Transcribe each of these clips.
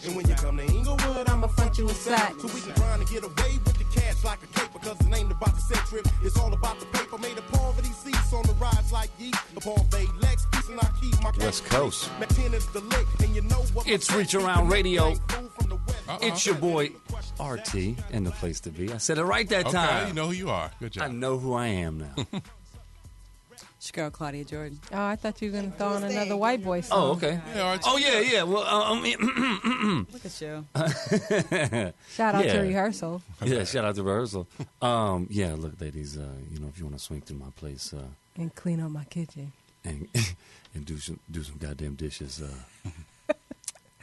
And when you come to Inglewood, I'ma front you a sack. So we can grind and get away with the cash like a cape. Because it ain't about the set trip, it's all about the paper. Made a poverty seats on the rides like yeast. Upon Bay Lex, peace and I keep my West Coast. It's Reach Around Radio. It's your boy RT and the place to be. I said it right that time. Okay, you know who you are. Good job. I know who I am now. It's your girl, Claudia Jordan. Oh, I thought you were going to throw in another white boy song. Oh, okay. Yeah, Oh, yeah. Well, Look at you. Shout out Yeah. to rehearsal. yeah, shout out to rehearsal. Yeah, look, ladies, if you want to swing through my place And clean up my kitchen. and and do some goddamn dishes,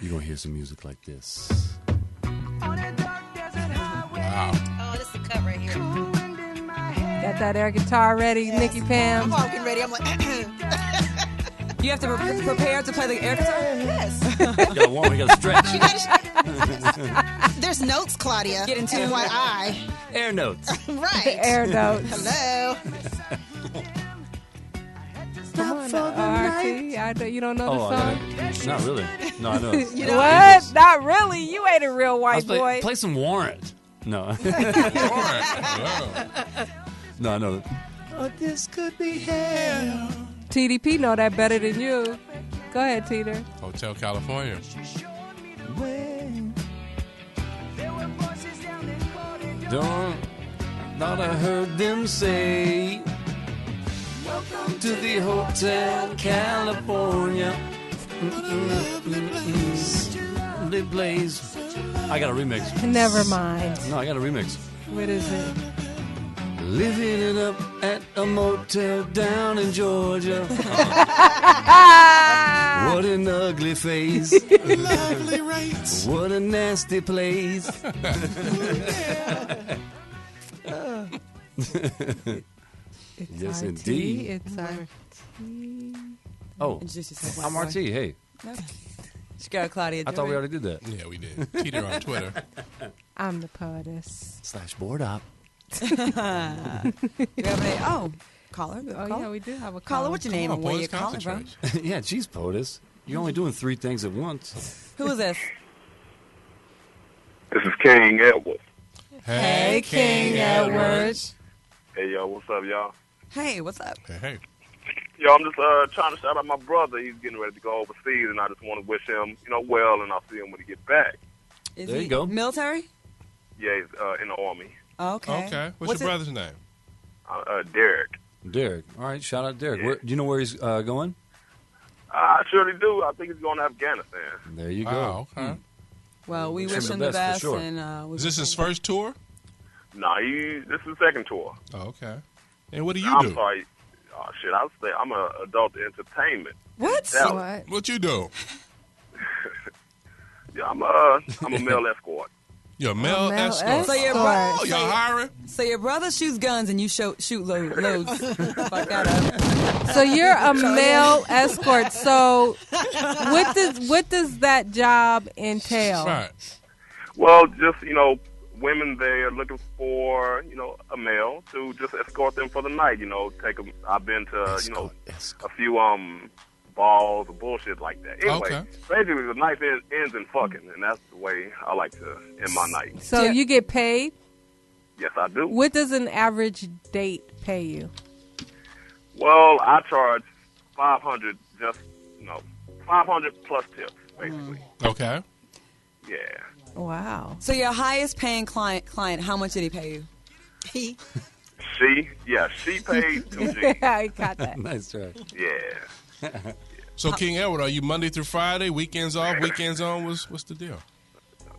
you're going to hear some music like this. Wow. Oh, this is the cut right here. Got that air guitar ready, Nikki Pam? I'm all getting ready. I'm like, you have to prepare to play the air guitar? Yes. You got warm, you got to stretch. There's notes, Claudia. Get into FYI. Air notes. Right. Air notes. Hello. Come on, RT. You don't know the song? Not really. No, I know. What? Not really. You ain't a real white boy. Play some Warrant. No. No, I know. Oh, this could be hell. TDP know that better than you. Go ahead, Teeter. Hotel California. Thought I heard them say, welcome to the Hotel California. They blaze. I got a remix. Never mind. No, I got a remix. What is it? Living it up at a motel down in Georgia. What an ugly face. Lovely rates. What a nasty place. It's Yes, RT. indeed. It's RT. Oh, Introduce yourself, I'm white RT. boy. Hey, It's your girl, Claudia I Jordan. thought we already did that. Yeah, we did. Teeter on Twitter. I'm the poetess. /board op. Do you have any? Oh, caller. Oh, yeah, we do have a Caller, caller. what's your name Come and on, where you boys, calling from? concentrate. Yeah, geez, poetess. You're only doing 3 things at once. Who is this? This is King Edward. Hey, King Edwards. Hey, yo, what's up, y'all? Hey, what's up? Hey. Yo, I'm just trying to shout out my brother. He's getting ready to go overseas, and I just want to wish him, well, and I'll see him when he gets back. Is There he you go. Military? Yeah, he's in the Army. Okay. Okay. What's your brother's name? Derek. Derek. All right, shout out Derek. Yeah. Do you know where he's going? I surely do. I think he's going to Afghanistan. There you go. Wow, okay. Well, we Wish wish him him the the best, for best. sure. And, Is this his first tour? Nah, this is his second tour. Oh, okay. And what do you I'm do? sorry. Oh, shit, I was saying I'm an adult entertainment. What? Dallas. What you do? Yeah, I'm a male escort. You're a male escort. So your Oh, y'all hiring? So your brother shoots guns and you shoot loads. Fuck that up. So you're a male escort. So what does that job entail? Right. Well, just, women, they are looking for, a male to just escort them for the night, take them. I've been to, a few, balls or bullshit like that. Anyway, Okay. basically the night ends in fucking, and that's the way I like to end my night. So you get paid? Yes, I do. What does an average date pay you? Well, I charge $500, just, 500 plus tips, basically. Okay. Yeah. Wow. So your highest paying client, how much did he pay you? He. She paid 2G. I got that. Nice try. Yeah. So, King Edward, are you Monday through Friday, weekends off, weekends on? What's the deal?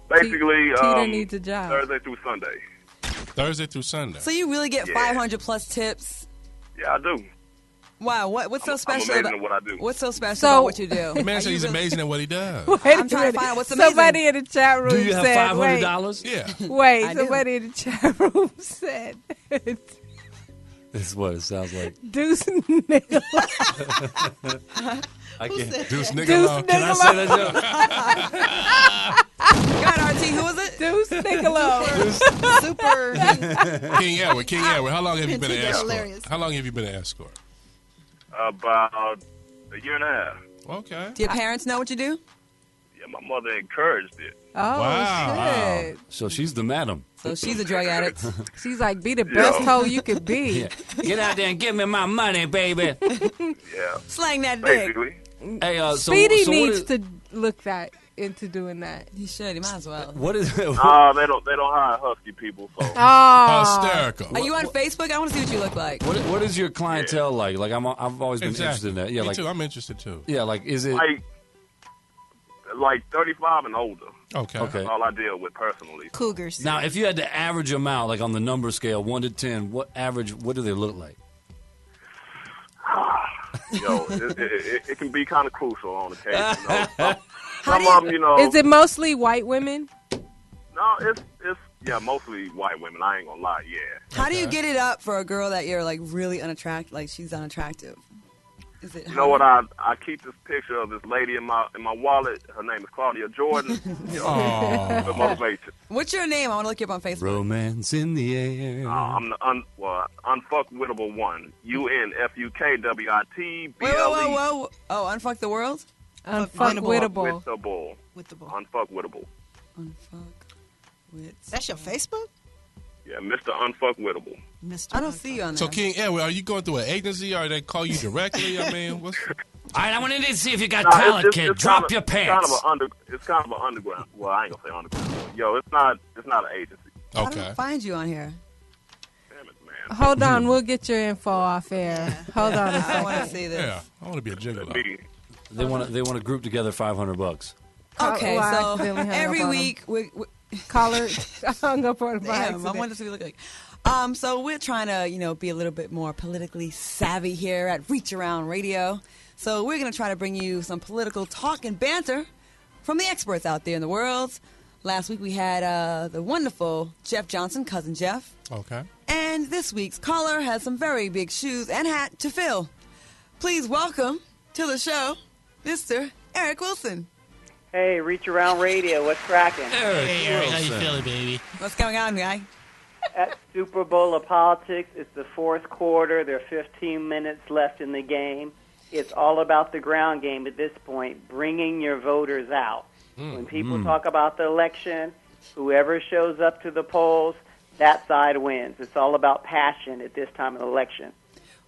Basically, Teeter needs a job. Thursday through Sunday. Thursday through Sunday. So you really get Yeah. 500 plus tips? Yeah, I do. Wow, what's so special I'm amazing about at what I do. What's so special So- about what you do? The man Are said you he's really- amazing at what he does. Wait a I'm trying to minute. find out what's amazing. Somebody in the chat room Do you have said, $500? Yeah. Wait, I do. somebody in the chat room said, This is what it sounds like. Deuce Nicola. I can't. Deuce Deuce Nicolau. Can I say that joke? God, RT, who is it? Deuce Nicola. Super. King Edward. How long have you been an That's escort? hilarious. How long have you been an escort? About a year and a half. Okay. Do your parents know what you do? Yeah, my mother encouraged it. Oh, Wow. shit. So she's the madam. So she's a drug addict. She's like, be the best hoe you could be. Yeah. Get out there and give me my money, baby. Yeah, Slang that dick. basically. Hey, Speedy so needs to look into doing that. He should. He might as well. What is? They don't hire husky people. So Oh. Hysterical. Are you on Facebook? I want to see what you look like. What is your clientele like? Like I've always been interested in that. Yeah, Me like too. I'm interested too. yeah, like is it? like 35 and older. Okay. Okay. That's all I deal with personally. Cougars. Now, if you had to average them out, like on the number scale, 1 to 10, what do they look like? It can be kind of crucial on occasion. Some of them, Is it mostly white women? No, it's mostly white women. I ain't gonna lie. Yeah. How do you get it up for a girl that you're like really unattractive? Like she's unattractive. Is it? You know what? I keep this picture of this lady in my wallet. Her name is Claudia Jordan. The motivation. What's your name? I want to look you up on Facebook. Romance in the air. I'm the unfuckwittable one. UNFUKWITBLE. Whoa. Oh, Unfuck the World? Unfuckwittable. With the ball. Unfuckwittable. That's your Facebook? Yeah, Mr. Unfuckwittable. Mr. I don't see you on there. So, King Edward, are you going through an agency or they call you directly? I mean, what's... All right, I want to see if you got talent, kid. Drop your pants. It's kind of an underground. Well, I ain't gonna say underground. Yo, it's not an agency. How do I find you on here? Damn it, man. Hold on, we'll get your info off air. Hold on a I second. want to see this. Yeah, I want to be a gigolo. They want to group together $500. Okay, Well, I so accidentally hung every up on week we Caller hung up on my Damn, I accident. wanted to see what it looked like. So we're trying to, be a little bit more politically savvy here at Reach Around Radio. So we're going to try to bring you some political talk and banter from the experts out there in the world. Last week we had the wonderful Jeff Johnson, Cousin Jeff. Okay. And this week's caller has some very big shoes and hat to fill. Please welcome to the show, Mr. Eric Wilson. Hey, Reach Around Radio, what's cracking? Hey, Eric, how you feeling, baby? What's going on, guy? At Super Bowl of Politics, it's the fourth quarter. There are 15 minutes left in the game. It's all about the ground game at this point, bringing your voters out. When people talk about the election, whoever shows up to the polls, that side wins. It's all about passion at this time of the election.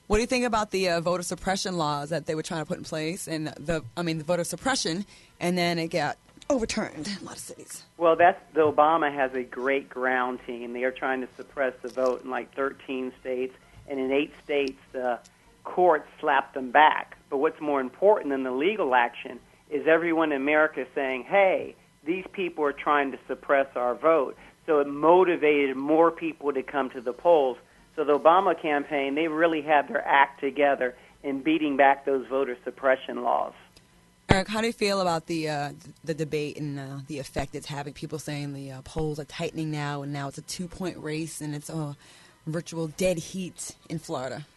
What do you think about the voter suppression laws that they were trying to put in place, and the voter suppression, and then it got overturned in a lot of cities? Well, Obama has a great ground team. They are trying to suppress the vote in like 13 states, and in 8 states, the courts slapped them back. But what's more important than the legal action is everyone in America saying, hey, these people are trying to suppress our vote. So it motivated more people to come to the polls. So the Obama campaign, they really had their act together in beating back those voter suppression laws. Eric, how do you feel about the debate and the effect it's having? People saying the polls are tightening now, and now it's a 2-point race, and it's a virtual dead heat in Florida.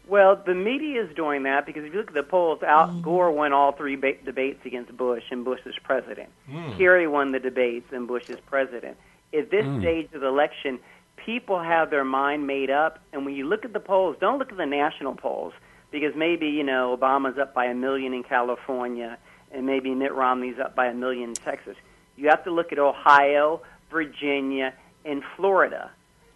Well, the media is doing that because if you look at the polls, Al Gore won all 3 debates against Bush, and Bush is president. Kerry won the debates, and Bush is president. At this stage of the election, people have their mind made up, and when you look at the polls, don't look at the national polls, because maybe, Obama's up by 1 million in California, and maybe Mitt Romney's up by 1 million in Texas. You have to look at Ohio, Virginia, and Florida.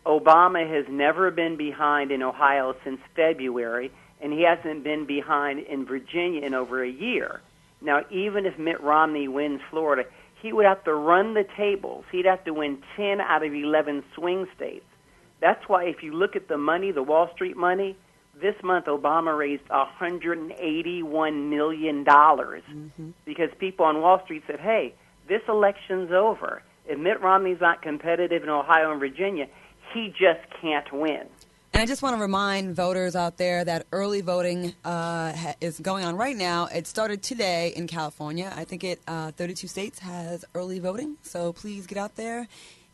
Obama has never been behind in Ohio since February, and he hasn't been behind in Virginia in over a year. Now, even if Mitt Romney wins Florida, he would have to run the tables. He'd have to win 10 out of 11 swing states. That's why if you look at the money, the Wall Street money, this month Obama raised $181 million because people on Wall Street said, hey, this election's over. If Mitt Romney's not competitive in Ohio and Virginia, he just can't win. And I just want to remind voters out there that early voting is going on right now. It started today in California. I think 32 states has early voting. So please get out there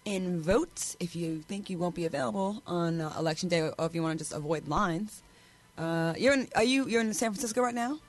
and vote if you think you won't be available on Election Day, or if you want to just avoid lines. You're in San Francisco right now?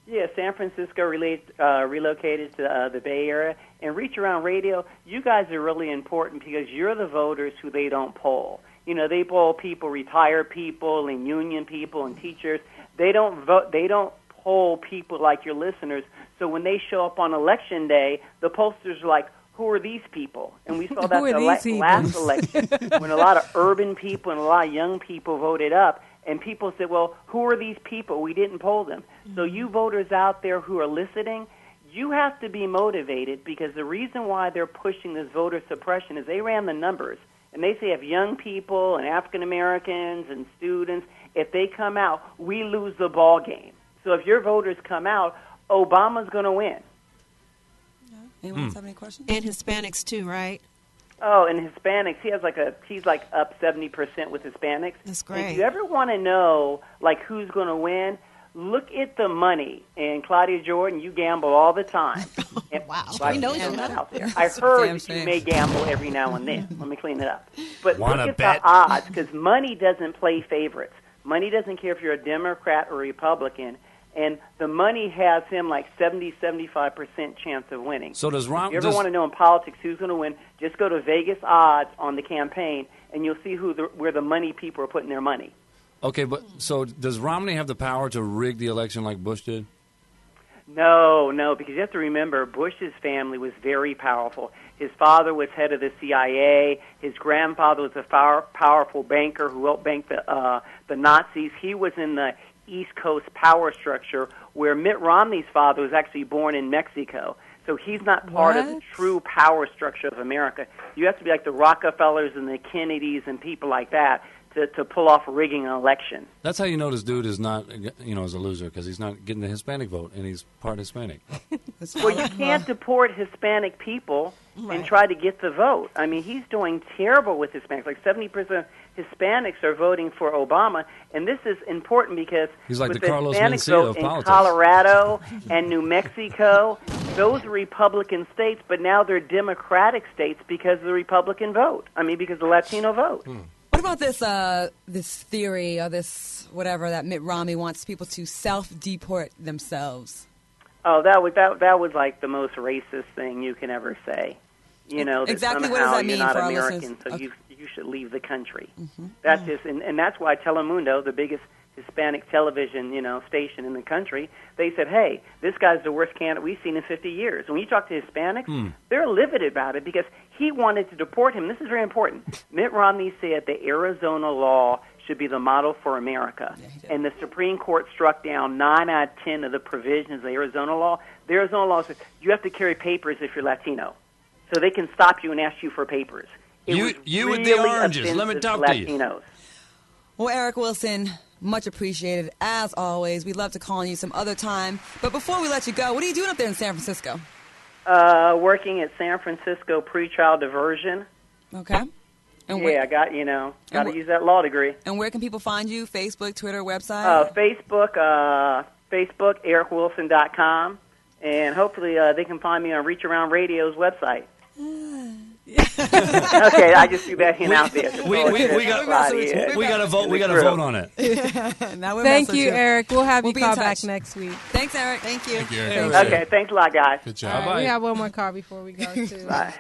Yeah, San Francisco relocated to the Bay Area. And Reach Around Radio, you guys are really important because you're the voters who they don't poll. They poll people, retired people, and union people, and teachers. They don't vote. They don't poll people like your listeners. So when they show up on election day, the pollsters are like, who are these people? And we saw that Who are the these last heathens? election when a lot of urban people and a lot of young people voted up, and people said, well, who are these people? We didn't poll them. So you voters out there who are listening, you have to be motivated, because the reason why they're pushing this voter suppression is they ran the numbers. And they say if young people and African Americans and students, if they come out, we lose the ball game. So if your voters come out, Obama's going to win. Anyone have any questions? And Hispanics too, right? Oh, and Hispanics, he's like up 70% with Hispanics. That's And great. if you ever want to know like who's going to win, look at the money. And Claudia Jordan, you gamble all the time. And, Wow. Right, He knows you know that. out there. I heard Damn that you shame. may gamble every now and then. Let me clean it up. But Wanna look at bet? the odds, because money doesn't play favorites. Money doesn't care if you're a Democrat or Republican. And the money has him like 70-75% chance of winning. So does Rom? If you ever want to know in politics who's going to win, just go to Vegas odds on the campaign, and you'll see where the money people are putting their money. Okay, but so does Romney have the power to rig the election like Bush did? No, because you have to remember Bush's family was very powerful. His father was head of the CIA. His grandfather was a powerful banker who helped bank the Nazis. He was in the East Coast power structure, where Mitt Romney's father was actually born in Mexico. So he's not part of the What? true power structure of America. You have to be like the Rockefellers and the Kennedys and people like that to pull off rigging an election. That's how you know this dude is not, is a loser, because he's not getting the Hispanic vote, and he's part Hispanic. Well, you can't deport Hispanic people and try to get the vote. I mean, he's doing terrible with Hispanics. Like 70% of Hispanics are voting for Obama, and this is important because He's like with the Carlos Hispanic Mencia vote of in politics. Colorado and New Mexico, those are Republican states, but now they're Democratic states because of the Republican vote. I mean, because of the Latino vote. What about this theory or this whatever that Mitt Romney wants people to self-deport themselves? Oh, that was like the most racist thing you can ever say. You know, that Exactly what somehow does that you're mean not for our American, listeners? so Okay. you should leave the country. That's just, and that's why Telemundo, the biggest Hispanic television, station in the country, they said, hey, this guy's the worst candidate we've seen in 50 years. When you talk to Hispanics, they're livid about it because he wanted to deport him. This is very important. Mitt Romney said the Arizona law should be the model for America. And the Supreme Court struck down 9 out of 10 of the provisions of the Arizona law. The Arizona law says you have to carry papers if you're Latino. So they can stop you and ask you for papers. It was You with really the oranges. Let me offensive talk to you. Latinos. Well, Eric Wilson, much appreciated as always. We'd love to call on you some other time. But before we let you go, what are you doing up there in San Francisco? Working at San Francisco pretrial diversion. Okay. And Yeah, I got got to use that law degree. And where can people find you? Facebook, Twitter, website? Facebook, EricWilson.com, and hopefully they can find me on Reach Around Radio's website. Okay, I just threw that hint out there. We got to vote. We got to vote on it. Now we're Thank messing you, with Eric. We'll have We'll you be in call back touch. next week. Thanks, Eric. Thank you. Thank you, Eric. Okay, thanks a lot, guys. Good job. All right, Bye. we have one more call before we go, too. Bye.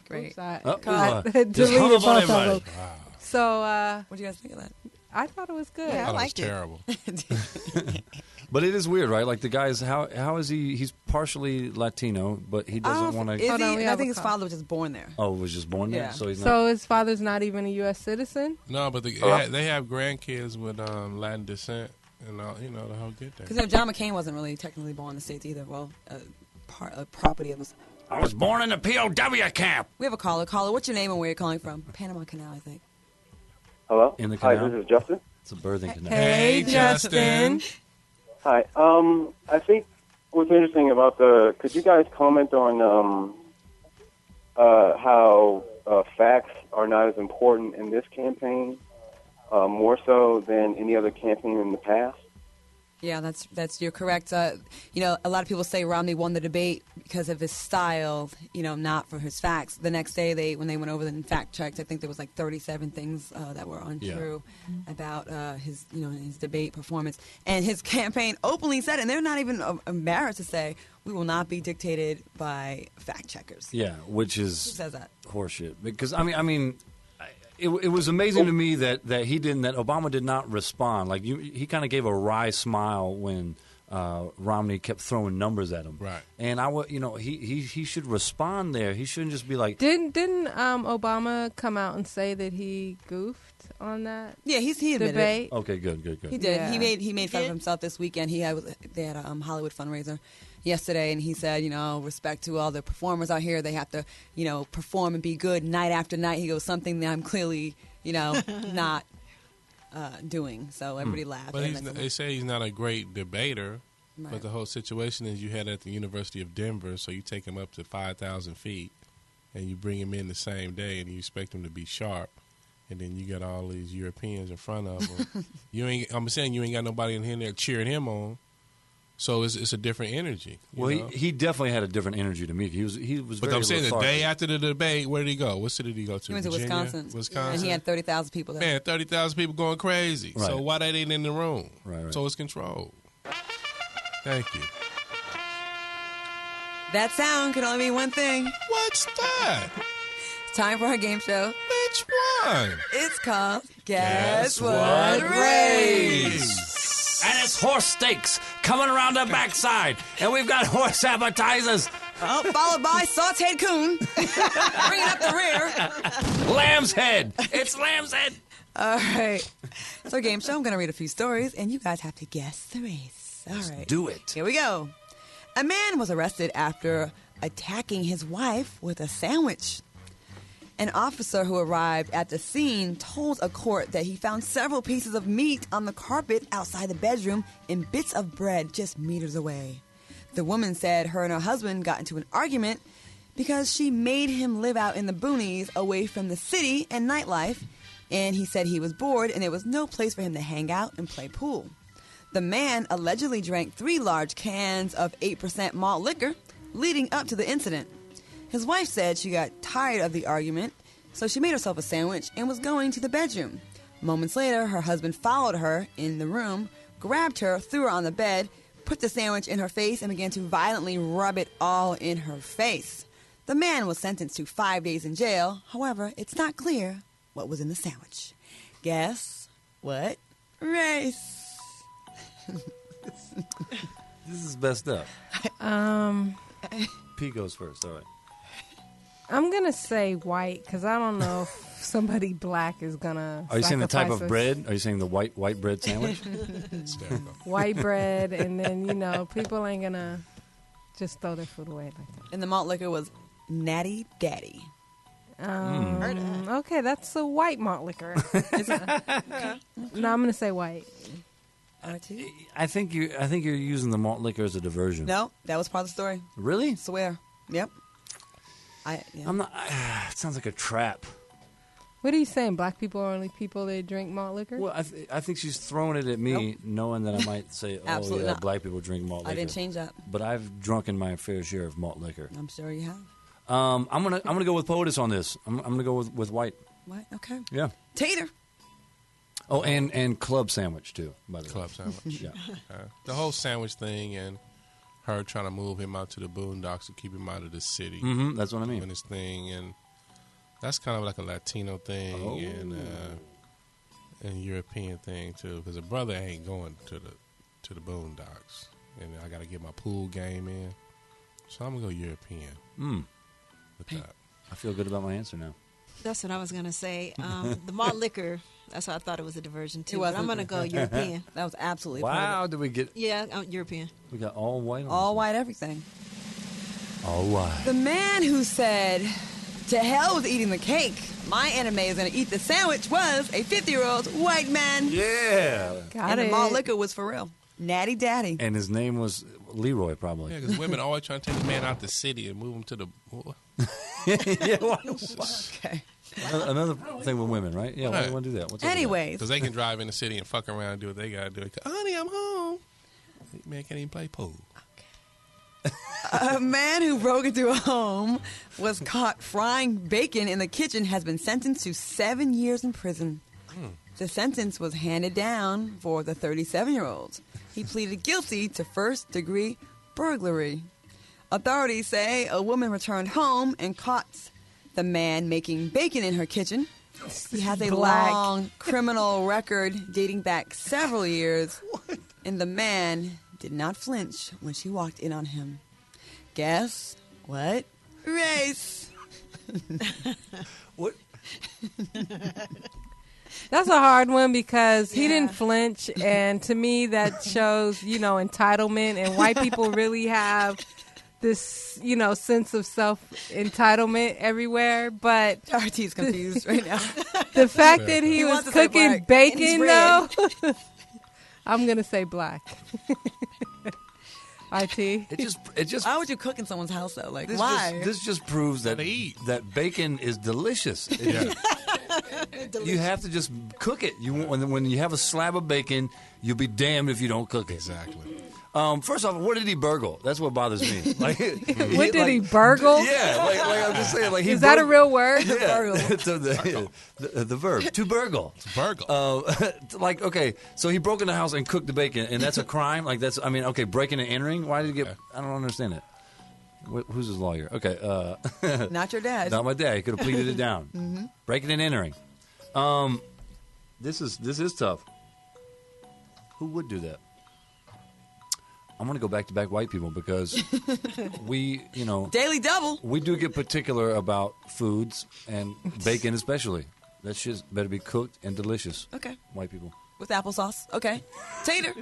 Great. Oops, I Oh, deleted just hung both up on of everybody. them. So What do you guys think of that? I thought it was good. Yeah, I That was liked it. terrible. But it is weird, right? Like the guy's, how is he? He's partially Latino, but he doesn't want Is to. Hold on, we he? I have think a his call. father was just born there. Oh, was just born there, Yeah. so he's not. So his father's not even a U.S. citizen? No, but they have grandkids with Latin descent and all, the whole good thing. Because John McCain wasn't really technically born in the States either. Well, property of his. I was born in a POW camp. We have a caller. Caller, what's your name and where you're calling from? Panama Canal, I think. Hello? In the Hi, canal? this is Justin. It's a birthing canal. Hey, Justin. Hi. I think what's interesting about could you guys comment on how facts are not as important in this campaign, more so than any other campaign in the past? Yeah, you're correct. A lot of people say Romney won the debate because of his style, not for his facts. The next day, when they went over and fact checked, I think there was like 37 things that were untrue about his debate performance. And his campaign openly said, and they're not even embarrassed to say, we will not be dictated by fact checkers. Yeah, which is Who says that? horseshit. Because it was amazing to me that Obama did not respond. Like he kind of gave a wry smile when Romney kept throwing numbers at him. Right. And he should respond there. He shouldn't just be like. Didn't Obama come out and say that he goofed on that? Yeah, he admitted debate. it. Okay, good. He did. Yeah. He made fun of himself this weekend. They had a Hollywood fundraiser yesterday, and he said, respect to all the performers out here. They have to, perform and be good night after night. He goes, something that I'm clearly, not doing. So everybody laughed. But they say he's not a great debater. Right. But the whole situation is you had at the University of Denver, so you take him up to 5,000 feet, and you bring him in the same day, and you expect him to be sharp. And then you got all these Europeans in front of him. I'm saying you ain't got nobody in there cheering him on. So it's a different energy. Well, he definitely had a different energy to me. He was. But very I'm saying the lethargic. day after the debate, where did he go? What city did he go to? He went to Virginia? Wisconsin. And he had 30,000 people there. Man, 30,000 people going crazy. Right. So why they ain't in the room? Right. So it's controlled. Thank you. That sound can only mean one thing. What's that? It's time for our game show. Which one? It's called Guess What Race? And it's horse steaks coming around the backside. And we've got horse appetizers. Followed by sauteed coon. Bringing up the rear. Lamb's head. It's lamb's head. All right. It's our game show. I'm going to read a few stories, and you guys have to guess the race. All right. Do it. Here we go. A man was arrested after attacking his wife with a sandwich. An officer who arrived at the scene told a court that he found several pieces of meat on the carpet outside the bedroom and bits of bread just meters away. The woman said her and her husband got into an argument because she made him live out in the boonies away from the city and nightlife, and he said he was bored and there was no place for him to hang out and play pool. The man allegedly drank 3 large cans of 8% malt liquor leading up to the incident. His wife said she got tired of the argument, so she made herself a sandwich and was going to the bedroom. Moments later, her husband followed her in the room, grabbed her, threw her on the bed, put the sandwich in her face, and began to violently rub it all in her face. The man was sentenced to 5 days in jail. However, it's not clear what was in the sandwich. Guess what race? This is best up. P goes first. All right. I'm going to say white because I don't know if somebody black is going to. Are you saying the type of bread? Are you saying the white bread sandwich? White bread, and then, people ain't going to just throw their food away like that. And the malt liquor was Natty Daddy. Okay, that's a white malt liquor. No, I'm going to say white. I think you're using the malt liquor as a diversion. No, that was part of the story. Really? I swear. Yep. I'm not. It sounds like a trap. What are you saying? Black people are only people that drink malt liquor? Well, I think she's throwing it at me, knowing that I might say, Absolutely not. black people drink malt liquor. I didn't change that. But I've drunken my fair share of malt liquor. I'm sure you have. I'm gonna go with POTUS on this. I'm gonna go with white. What? Okay. Yeah. Tater. Oh, and club sandwich too. By the way. Club sandwich. Yeah. The whole sandwich thing and her trying to move him out to the boondocks to keep him out of the city. Mm-hmm, that's what I mean. And this thing, and that's kind of like a Latino thing and European thing too. Because a brother ain't going to the boondocks, and I got to get my pool game in. So I'm gonna go European. With that. I feel good about my answer now. That's what I was going to say. The malt liquor, that's why I thought it was a diversion, too. It But wasn't. I'm going to go European. That was absolutely Wow, did we get... Yeah, European. We got all white on all this white everything. one. All white. The man who said, "To hell with eating the cake. My anime is going to eat the sandwich," was a 50-year-old white man. Yeah. And the malt liquor was for real. Natty Daddy. And his name was Leroy, probably. Yeah, because women always trying to take a man out the city and move him to the... Yeah, why? Okay. Another thing with women, right? Yeah, why do you want to do that? Anyways. Because they can drive in the city and fuck around and do what they got to do. Honey, I'm home. Man can't even play pool. A man who broke into a home was caught frying bacon in the kitchen has been sentenced to 7 years in prison. The sentence was handed down for the 37-year-old. He pleaded guilty to first-degree burglary. Authorities say a woman returned home and caught the man making bacon in her kitchen. He has a long criminal record dating back several years. And the man did not flinch when she walked in on him. Guess what race? What? That's a hard one because he didn't flinch, and to me that shows, entitlement, and white people really have this, sense of self-entitlement everywhere. But RT's confused right now. The fact that he was cooking bacon, though, I'm going to say black. RT? It just. Why would you cook in someone's house, though? Like, This why? this just proves that bacon is delicious. You have to just cook it. When you have a slab of bacon, you'll be damned if you don't cook it. Exactly. First off, what did he burgle? That's what bothers me. Like, what did he burgle? Yeah, like I'm just saying. Like, is that a real word? Yeah, the verb to burgle. Burgle. Okay, so he broke in the house and cooked the bacon, and that's a crime. Like breaking and entering. Why did he get? I don't understand it. Who's his lawyer? Okay, not your dad. Not my dad. He could have pleaded it down. Mm-hmm. Breaking and entering. This is tough. Who would do that? I'm going to go back to back white people because we, Daily double. We do get particular about foods and bacon especially. That shit better be cooked and delicious. Okay. White people. With applesauce. Okay. Tater.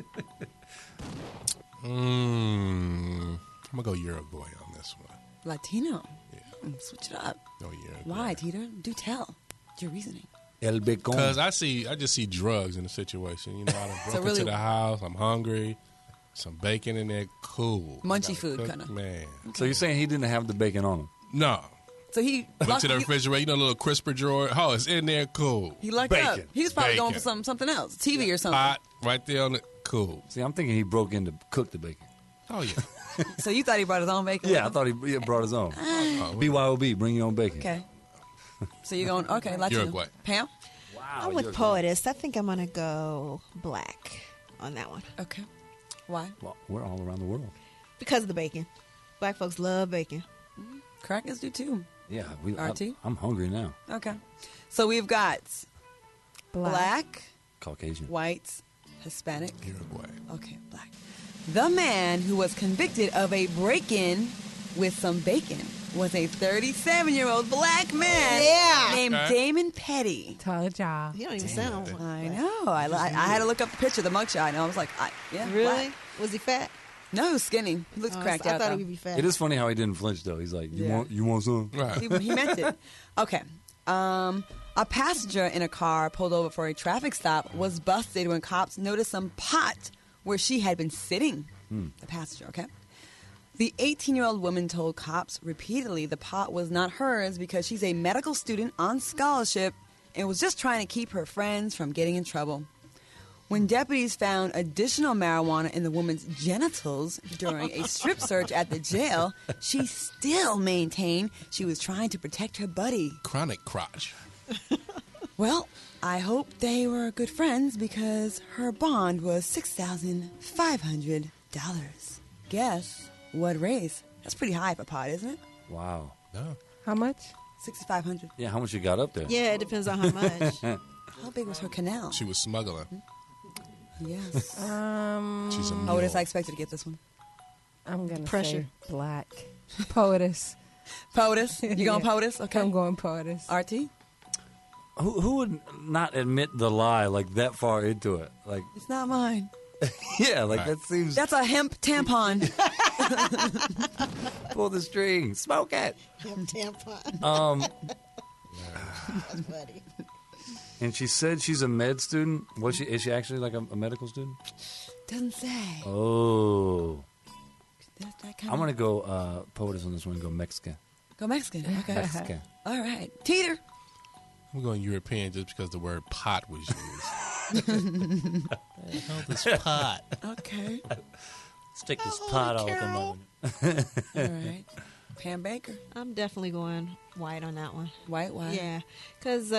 I'm going to go Uruguay on this one. Latino. Yeah. Switch it up. No Uruguay. Why, Tater? Do tell. Your reasoning. El bacon. Because I just see drugs in the situation. I done broke into the house. I'm hungry. Some bacon in there, cool. Munchy food, kind of. Man. Okay. So you're saying he didn't have the bacon on him? No. So he went to the refrigerator, a little crisper drawer. Oh, it's in there, cool. He lucked up. He was probably going for something else, TV or something. Pot right there on it, cool. See, I'm thinking he broke in to cook the bacon. Oh yeah. So you thought he brought his own bacon? Yeah, I thought he brought his own. BYOB, bring your own bacon. Okay. So you're going Latino. Uruguay. Pam? Wow. I'm with Poetess. I think I'm gonna go black on that one. Okay. Why? Well, we're all around the world. Because of the bacon. Black folks love bacon. Crackers do too. Yeah, RT? I'm hungry now. Okay. So we've got black, Caucasian, white, Hispanic. Uruguay. Okay, black. The man who was convicted of a break-in with some bacon was a 37-year-old black man named Damon Petty. Told y'all. You don't even sound like I know. I had to look up the picture, the mugshot, and I was like, really? Black. Was he fat? No, he was skinny. He looks cracked out. I thought though. he would be fat. It is funny how he didn't flinch though. He's like, "You want some?" Right. He meant it. Okay. A passenger in a car pulled over for a traffic stop was busted when cops noticed some pot where she had been sitting. The passenger, okay? The 18-year-old woman told cops repeatedly the pot was not hers because she's a medical student on scholarship and was just trying to keep her friends from getting in trouble. When deputies found additional marijuana in the woman's genitals during a strip search at the jail, she still maintained she was trying to protect her buddy. Chronic crotch. Well, I hope they were good friends because her bond was $6,500. Guess what race? That's pretty high for pot, isn't it? Wow. No. How much? $6,500. Yeah, how much you got up there? Yeah, it depends on how much. How big was her canal? She was smuggling. Yes. She's a Oh, I expected to get this one. I'm gonna Pressure. say black. Poetess. POTUS? You going Yeah. POTUS? Okay. I'm going Poetess. RT? Who would not admit the lie like that far into it? Like, It's not mine. yeah, like that seems. That's a hemp tampon. Pull the string, smoke it. Tampon. That's funny. And she said she's a med student. Is she actually like a medical student? Doesn't say. Oh. That's that kind I'm going to go POTUS on this one and go Mexican. Go Mexican. Okay. Mexican. All right. Teeter. I'm going European just because the word pot was used. This pot. Okay. Stick this pot out the All right. Pam Baker. I'm definitely going white on that one. White, why? Yeah, because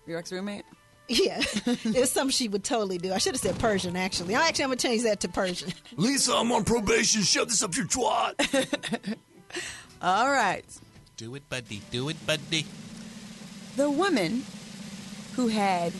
Your ex-roommate? yeah, it's something she would totally do. I should have said Persian, actually. I'm going to change that to Persian. Lisa, I'm on probation. Shove this up your twat. All right. Do it, buddy. Do it, buddy. The woman who had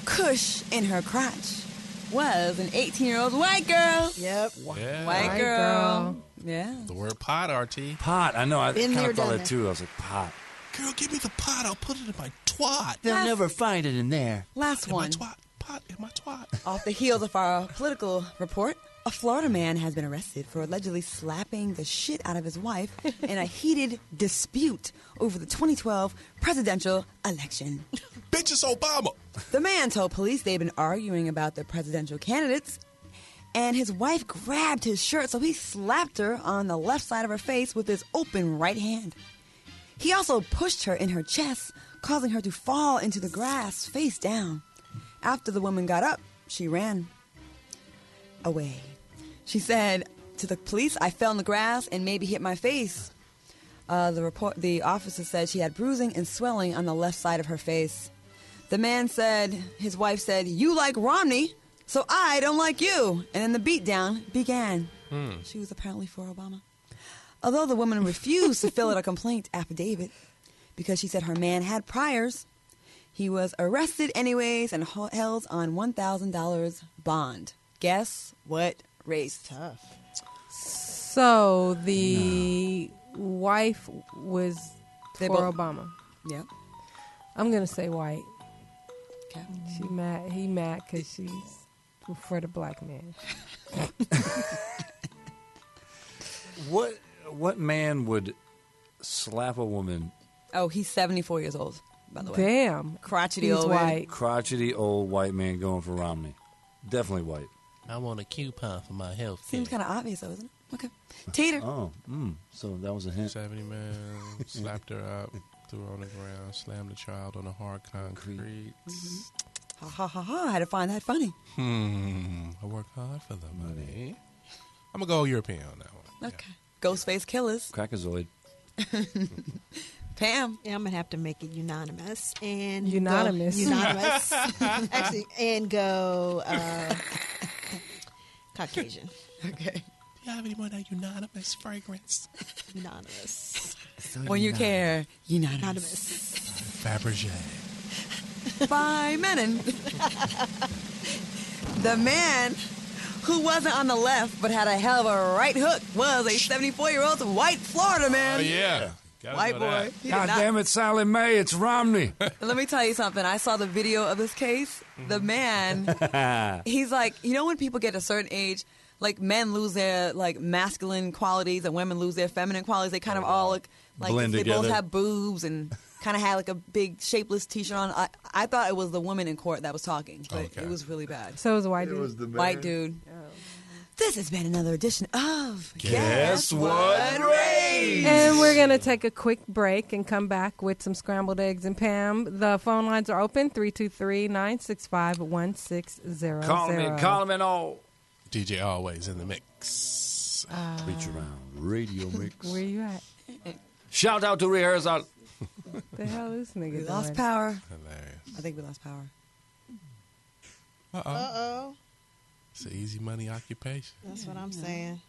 Kush in her crotch was an 18-year-old white girl. Yep. Yeah. White girl. Yeah. The word pot, RT. Pot. I know. I Been kind there, of thought done that that. too. I was like, pot. Girl, give me the pot. I'll put it in my twat. They'll never find it in there. Last In my one. twat. Pot in my twat. Off the heels of our political report, a Florida man has been arrested for allegedly slapping the shit out of his wife in a heated dispute over the 2012 presidential election. Bitch, it's Obama. The man told police they'd been arguing about the presidential candidates, and his wife grabbed his shirt, so he slapped her on the left side of her face with his open right hand. He also pushed her in her chest, causing her to fall into the grass face down. After the woman got up, she ran away. She said to the police, "I fell in the grass and maybe hit my face." The officer said she had bruising and swelling on the left side of her face. The man said, his wife said, "You like Romney, so I don't like you." And then the beatdown began. She was apparently for Obama. Although the woman refused to fill out a complaint affidavit because she said her man had priors, he was arrested anyways and held on $1,000 bond. Guess what race? Tough. So the wife was They for both- Obama. Yep. I'm gonna say white. Okay. She mad. He mad because she's for the black man. What man would slap a woman? Oh, he's 74 years old, by the way. Damn. Crotchety He's old man. white. Crotchety old white man going for Romney. Definitely white. I want a coupon for my health care. Seems kind of obvious, though, isn't it? Okay. Tater. Oh, so that was a hint. 70 man slapped her up, threw her on the ground, slammed the child on the hard concrete. Ha ha ha ha. I had to find that funny. I work hard for the money. I'm going to go European on that one. Okay. Ghostface Killers. Crackazoid. Pam. Yeah, I'm gonna have to make it unanimous and Unanimous. Go, unanimous. Actually, and go Caucasian. Okay. Do you have any more of that unanimous fragrance? Unanimous. When you care, unanimous. Unanimous. Fabergé. By Menon. The man who wasn't on the left but had a hell of a right hook was a 74-year-old white Florida man. Oh, yeah. Gotta White know boy. that. He did God not- damn it, Sally Mae, it's Romney. Let me tell you something. I saw the video of this case. The man, he's like, you know when people get a certain age, like men lose their like masculine qualities and women lose their feminine qualities. They kind of all look like Blend they both together. have boobs and kind of had like a big shapeless T-shirt on. I thought it was the woman in court that was talking, but Okay. it was really bad. So it was a white dude. White dude. This has been another edition of Guess What Race? And we're going to take a quick break and come back with some scrambled eggs and Pam. The phone lines are open, 323-965-1600. Call me all. DJ always in the mix. Reach around. Radio mix. Where you at? Shout out to rehearsal. The hell is this nigga We doing? lost power. Hilarious. I think we lost power. Uh-oh. Uh-oh. It's an easy money occupation. That's what I'm saying.